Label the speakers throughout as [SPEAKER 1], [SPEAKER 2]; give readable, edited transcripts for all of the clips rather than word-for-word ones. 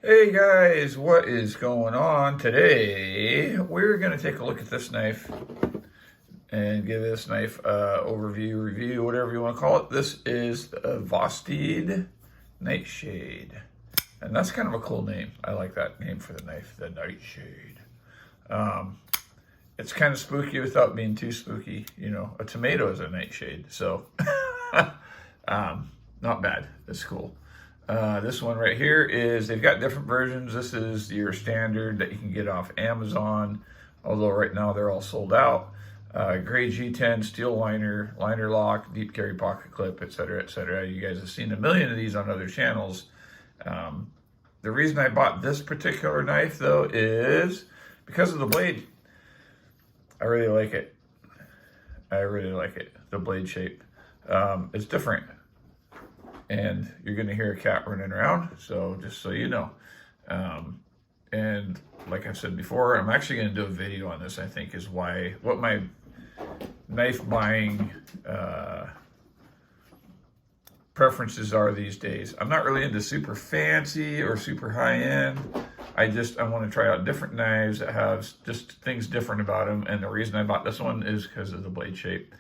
[SPEAKER 1] Hey guys, what is going on today? We're going to take a look at this knife and give this knife overview, review, whatever you want to call it. This is a Vosteed Nightshade. And that's kind of a cool name. I like that name for the knife, the Nightshade. It's kind of spooky without being too spooky. You know, a tomato is a nightshade, so not bad. It's cool. This one right here is, they've got different versions. This is your standard that you can get off Amazon, although right now they're all sold out. Gray G10, steel liner, liner lock, deep carry pocket clip, etc., etc. You guys have seen a million of these on other channels. The reason I bought this particular knife, though, is because of the blade. I really like it. I really like it. The blade shape. It's different. And you're going to hear a cat running around, so just so you know. And like I've said before, I'm actually going to do a video on this, I think, is what my knife buying preferences are these days. I'm not really into super fancy or super high-end. I want to try out different knives that have just things different about them. And the reason I bought this one is because of the blade shape.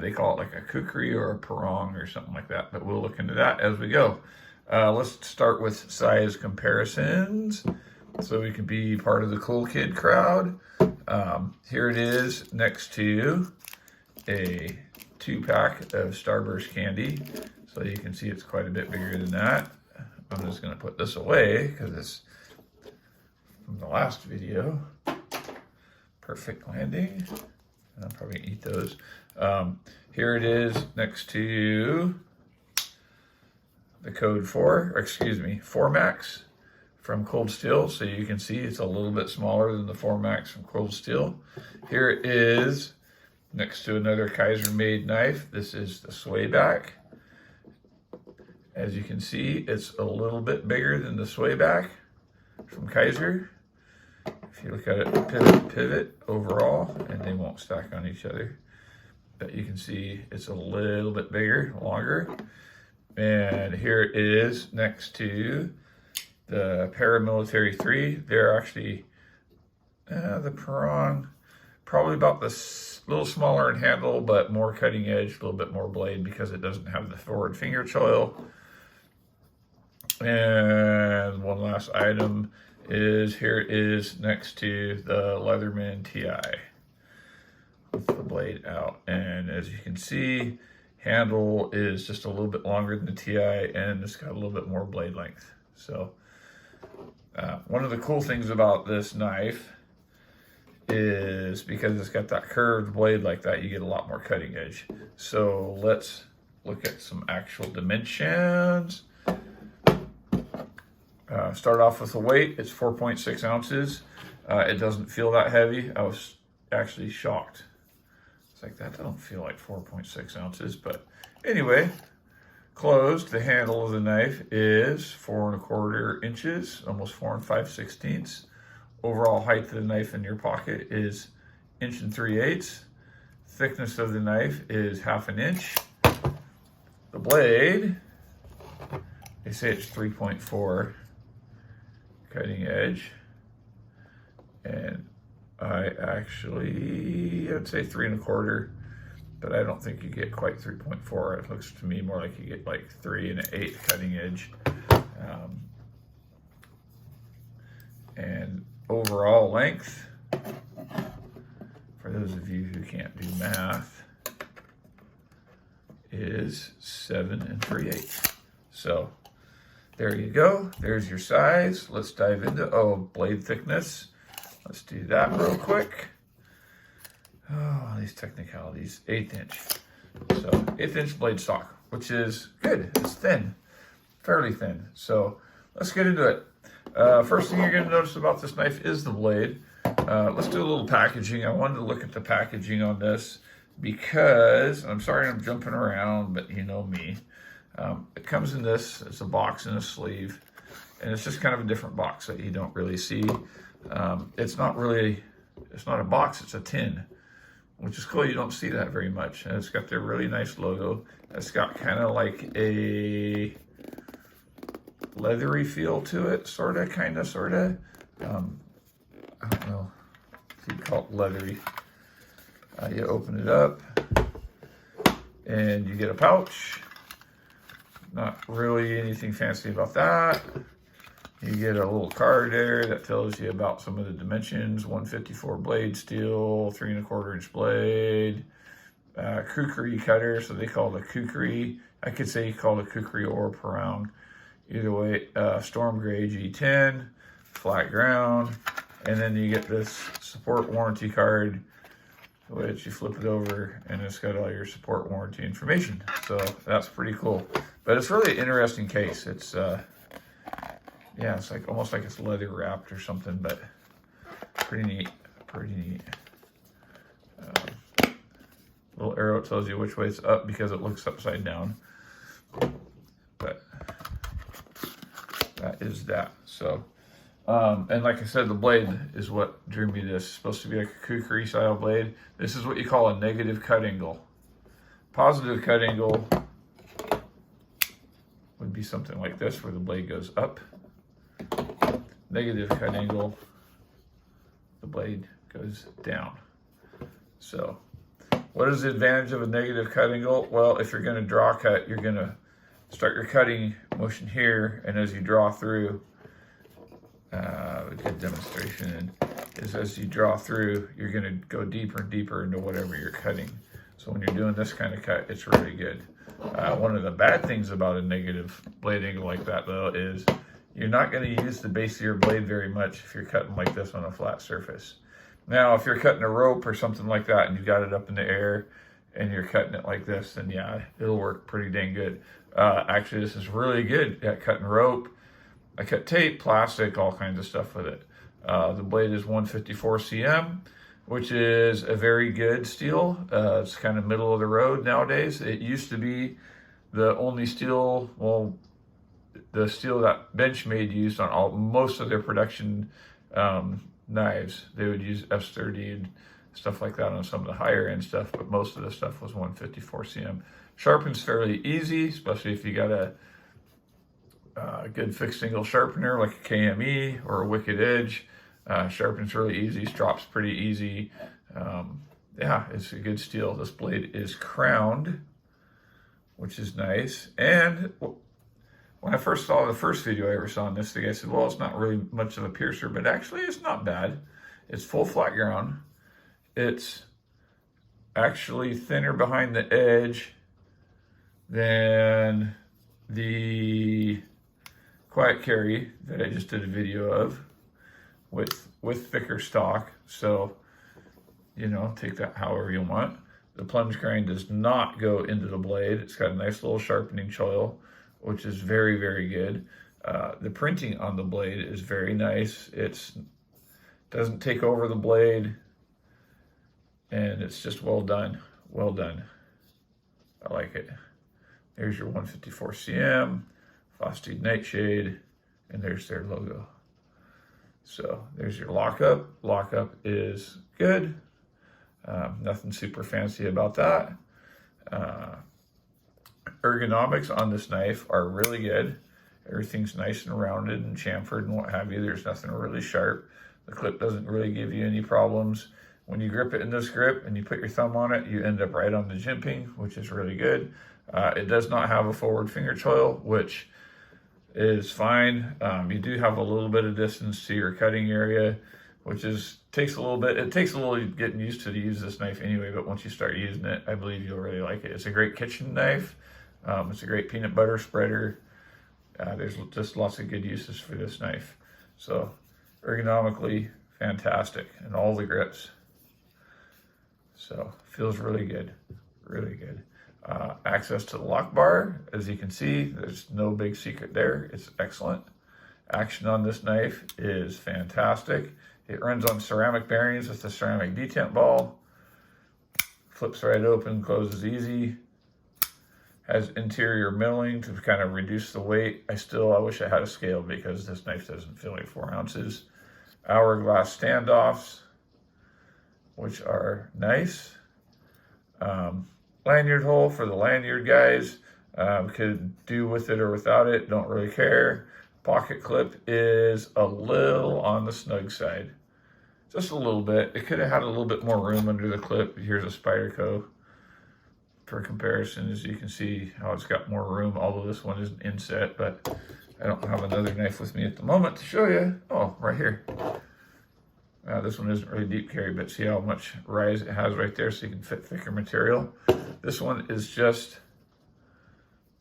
[SPEAKER 1] They call it like a kukri or a parang or something like that, but we'll look into that as we go. Let's start with size comparisons so we can be part of the cool kid crowd. Here it is next to a 2-pack of Starburst candy. So you can see it's quite a bit bigger than that. I'm just going to put this away because it's from the last video. Perfect landing. I'll probably eat those. Here it is next to the code 4, or excuse me, 4 Max from Cold Steel. So you can see it's a little bit smaller than the 4 Max from Cold Steel. Here it is next to another Kaiser made knife. This is the Swayback. As you can see, it's a little bit bigger than the Swayback from Kaiser. If you look at it pivot overall, and they won't stack on each other, but you can see it's a little bit bigger, longer. And here it is next to the Paramilitary 3. They're actually the Parang, probably about this little smaller in handle, but more cutting edge, a little bit more blade because it doesn't have the forward finger choil. And one last item is, here it is next to the Leatherman TI with the blade out. And as you can see, handle is just a little bit longer than the TI, and it's got a little bit more blade length. So one of the cool things about this knife is because it's got that curved blade like that, you get a lot more cutting edge. So let's look at some actual dimensions. Start off with the weight. It's 4.6 ounces. It doesn't feel that heavy. I was actually shocked. It's like, that doesn't feel like 4.6 ounces, but anyway, closed. The handle of the knife is 4¼ inches, almost 4 5/16. Overall height of the knife in your pocket is 1 3/8 inches. Thickness of the knife is 1/2 inch. The blade, they say it's 3.4 cutting edge, and I'd say 3¼ but I don't think you get quite 3.4. It looks to me more like you get like 3 1/8 cutting edge. And overall length, for those of you who can't do math, is 7 3/8. So there you go. There's your size. Let's dive into, blade thickness. Let's do that real quick. Oh, these technicalities. 1/8 inch. So 1/8 inch blade stock, which is good. It's thin, fairly thin. So let's get into it. First thing you're going to notice about this knife is the blade. Let's do a little packaging. I wanted to look at the packaging on this because, I'm sorry I'm jumping around, but you know me. It comes in this, it's a box and a sleeve, and it's just kind of a different box that you don't really see. It's not a box, it's a tin, which is cool. You don't see that very much. And it's got their really nice logo. It's got kind of like a leathery feel to it, sorta, kinda, sorta. I don't know if you'd call it leathery. You open it up and you get a pouch. Not really anything fancy about that. You get a little card there that tells you about some of the dimensions. 154 blade steel, 3 1/4 inch blade, kukri cutter, so they call it a kukri. I could say you call it a kukri or parang. Either way, storm gray G10, flat ground, and then you get this support warranty card, which you flip it over and it's got all your support warranty information. So that's pretty cool. But it's really an interesting case. It's yeah, it's like almost like it's leather wrapped or something, but pretty neat, pretty neat. Little arrow tells you which way it's up because it looks upside down. But that is that. So, and like I said, the blade is what drew me to this. It's supposed to be like a kukri style blade. This is what you call a negative cut angle. Positive cut angle would be something like this, where the blade goes up. Negative cut angle, the blade goes down. So, what is the advantage of a negative cut angle? Well, if you're going to draw cut, you're going to start your cutting motion here, and as you draw through, a good demonstration is as you draw through, you're going to go deeper and deeper into whatever you're cutting. So when you're doing this kind of cut, it's really good. One of the bad things about a negative blade angle like that, though, is you're not going to use the base of your blade very much if you're cutting like this on a flat surface. Now, if you're cutting a rope or something like that and you got it up in the air and you're cutting it like this, then yeah, it'll work pretty dang good. Actually, this is really good at cutting rope. I cut tape, plastic, all kinds of stuff with it. The blade is 154 cm, which is a very good steel. It's kind of middle of the road nowadays. It used to be the only steel, well, the steel that Benchmade used on most of their production knives. They would use F30 and stuff like that on some of the higher end stuff, but most of the stuff was 154 cm. Sharpens fairly easy, especially if you got a good fixed angle sharpener like a KME or a Wicked Edge. Sharpens really easy, strops pretty easy. Yeah, it's a good steel. This blade is crowned, which is nice. And when I first saw the first video I ever saw on this, the guy said, well, it's not really much of a piercer, but actually it's not bad. It's full flat ground. It's actually thinner behind the edge than the Quiet Carry that I just did a video of with thicker stock. So, you know, take that however you want. The plunge grind does not go into the blade. It's got a nice little sharpening choil, which is very, very good. The printing on the blade is very nice. It doesn't take over the blade, and it's just well done. Well done. I like it. There's your 154 cm, Vosteed Nightshade, and there's their logo. So there's your lockup. Lockup is good. Nothing super fancy about that. Ergonomics on this knife are really good. Everything's nice and rounded and chamfered and what have you. There's nothing really sharp. The clip doesn't really give you any problems. When you grip it in this grip and you put your thumb on it, you end up right on the jimping, which is really good. It does not have a forward finger choil, which is fine. You do have a little bit of distance to your cutting area, which takes a little bit. It takes a little getting used to use this knife anyway, but once you start using it, I believe you'll really like it. It's a great kitchen knife. It's a great peanut butter spreader. There's just lots of good uses for this knife. So ergonomically, fantastic, and all the grips. So feels really good, really good. Access to the lock bar, as you can see, there's no big secret there. It's excellent. Action on this knife is fantastic. It runs on ceramic bearings with the ceramic detent ball. Flips right open, closes easy. Has interior milling to kind of reduce the weight. I wish I had a scale because this knife doesn't feel like 4 ounces. Hourglass standoffs, which are nice. Lanyard hole for the lanyard guys. Could do with it or without it, don't really care. pocket clip is a little on the snug side. Just a little bit. It could have had a little bit more room under the clip. Here's a Spyderco for comparison. As you can see how it's got more room, although this one is inset, but I don't have another knife with me at the moment to show you. Oh, right here. This one isn't really deep carry, but see how much rise it has right there so you can fit thicker material. This one is just,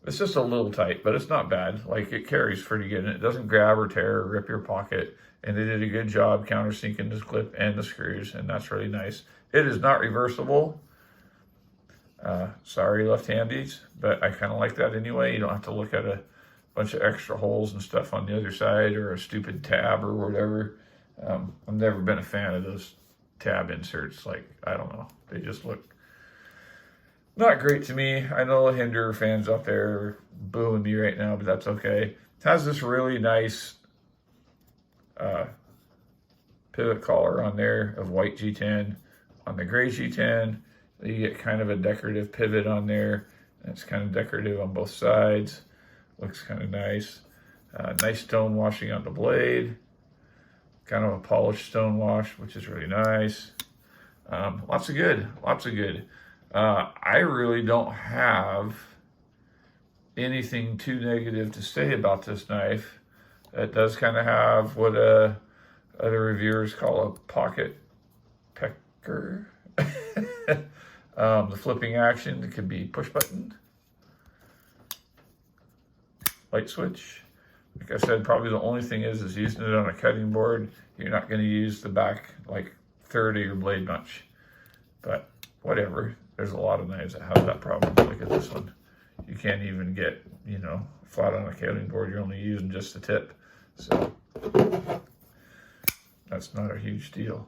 [SPEAKER 1] it's just a little tight, but it's not bad. Like, it carries pretty good, and it doesn't grab or tear or rip your pocket. And they did a good job countersinking this clip and the screws, and that's really nice. It is not reversible. Sorry, left-handies, but I kind of like that anyway. You don't have to look at a bunch of extra holes and stuff on the other side or a stupid tab or whatever. I've never been a fan of those tab inserts. Like, I don't know. They just look not great to me. I know Hinder fans out there are booing me right now, but that's okay. It has this really nice pivot collar on there of white G10. On the gray G10, you get kind of a decorative pivot on there. And it's kind of decorative on both sides. Looks kind of nice. Nice stone washing on the blade. Kind of a polished stone wash, which is really nice. Lots of good, lots of good. I really don't have anything too negative to say about this knife. It does kind of have what other reviewers call a pocket pecker. The flipping action, it could be push button, light switch. Like I said, probably the only thing is using it on a cutting board. You're not going to use the back like third of your blade much, but whatever. There's a lot of knives that have that problem. Look at this one. You can't even get, you know, flat on a cutting board. You're only using just the tip. So that's not a huge deal.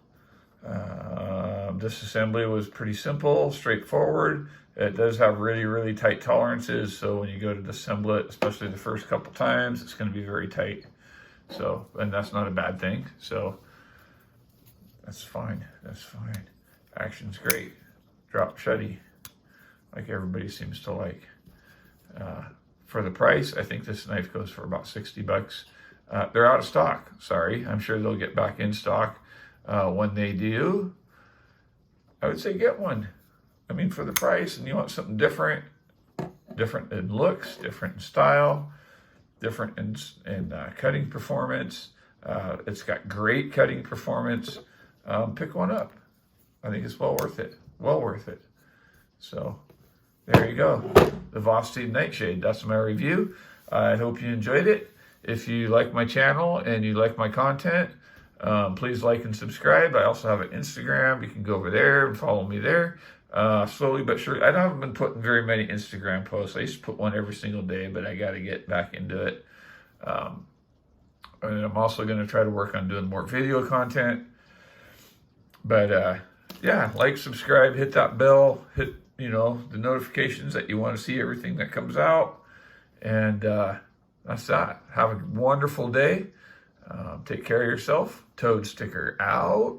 [SPEAKER 1] Disassembly was pretty simple, straightforward. It does have really, really tight tolerances. So when you go to disassemble it, especially the first couple times, it's going to be very tight. So, and that's not a bad thing. So that's fine. That's fine. Action's great. Drop shutty, like everybody seems to like. For the price, I think this knife goes for about 60 bucks. They're out of stock. Sorry. I'm sure they'll get back in stock. When they do, I would say get one. I mean, for the price, and you want something different in looks, different in style, different in cutting performance. It's got great cutting performance. Pick one up. I think it's well worth it. Well worth it. So there you go. The Vosteed Nightshade. That's my review. I hope you enjoyed it. If you like my channel and you like my content, please like and subscribe. I also have an Instagram. You can go over there and follow me there. Slowly but surely. I haven't been putting very many Instagram posts. I used to put one every single day, but I got to get back into it. And I'm also going to try to work on doing more video content. But yeah, like, subscribe, hit that bell, hit, you know, the notifications that you want to see everything that comes out. And that's that. Have a wonderful day. Take care of yourself. Toad Sticker out.